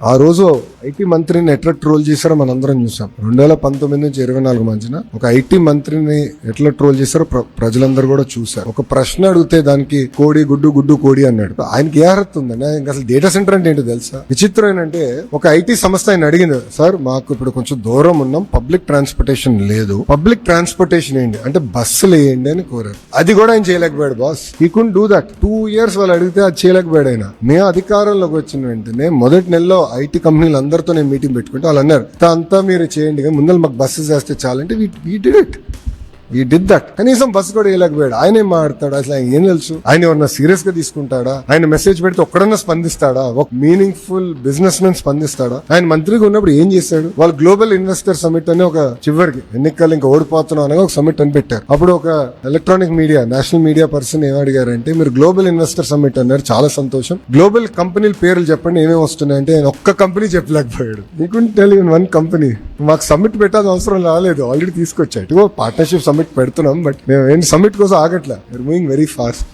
ఆ రోజు ఐటీ మంత్రిని ఎట్లా ట్రోల్ చేశారో మనందరం చూసాం. 2019 నుంచి 24 మధ్యన ఒక ఐటీ మంత్రిని ఎట్లా ట్రోల్ చేశారో ప్రజలందరూ కూడా చూశారు. ఒక ప్రశ్న అడిగితే దానికి కోడి గుడ్డు గుడ్డు కోడి అన్నాడు. ఆయనకి ఏ అర్హత ఉందండి? ఆయనకి అసలు డేటా సెంటర్ అంటే ఏంటో తెలుసా? విచిత్రం ఏంటంటే ఒక ఐటీ సంస్థ ఆయన అడిగింది, సార్ మాకు ఇప్పుడు కొంచెం దూరం ఉన్నాం, పబ్లిక్ ట్రాన్స్పోర్టేషన్ లేదు, పబ్లిక్ ట్రాన్స్పోర్టేషన్ ఏంటి అంటే బస్సులు వేయండి అని కోరారు. అది కూడా ఆయన చేయలేకపోయాడు boss. He could do that. 2 years వాళ్ళు అడిగితే అది చేయలేకపోయాడు ఆయన. మేము అధికారంలోకి వచ్చిన వెంటనే మొదటి నెలలో ఐటీ కంపెనీలు అందరితో నేను మీటింగ్ పెట్టుకుంటే వాళ్ళు అన్నారు, అంతా మీరు చేయండి కానీ ముందర మాకు బస్సెస్ వేస్తే చాలంటే వీ డిడ్ దట్. కనీసం బస్సు కూడా వేయలేకపోయాడు. ఆయన ఏం మాట్లాడతాడు? అసలు ఆయన ఏం తెలుసు? ఆయన ఎవరన్నా సీరియస్ గా తీసుకుంటాడా? ఆయన మెసేజ్ పెడితే ఒక్కడన్నా స్పందిస్తాడా? ఒక మీనింగ్ ఫుల్ బిజినెస్ మెన్ స్పందిస్తాడా? ఆయన మంత్రిగా ఉన్నప్పుడు ఏం చేశాడు? వాళ్ళు గ్లోబల్ ఇన్వెస్టర్ సమిట్ అని ఒక చివరికి ఎన్నికలు ఇంకా ఓడిపోతున్నాం అనగా ఒక సమిట్ అని పెట్టారు. అప్పుడు ఒక electronic media national media person ఏం అడిగారంటే, మీరు గ్లోబల్ ఇన్వెస్టర్ సమిట్ అన్నారు, చాలా సంతోషం, గ్లోబల్ కంపెనీల పేర్లు చెప్పండి ఏమేమి వస్తున్నాయంటే ఆయన ఒక్క కంపెనీ చెప్పలేకపోయాడు. నీకు టెల్ ఇన్ వన్ కంపెనీ. మాకు సమిట్ పెట్టాల్సిన అవసరం రాలేదు, ఆల్రెడీ తీసుకొచ్చాయి. పార్ట్నర్షిప్ సమిట్ పెడుతున్నాం, బట్ మేము ఏంటి సమిట్ కోసం ఆగట్లా. We are moving very fast.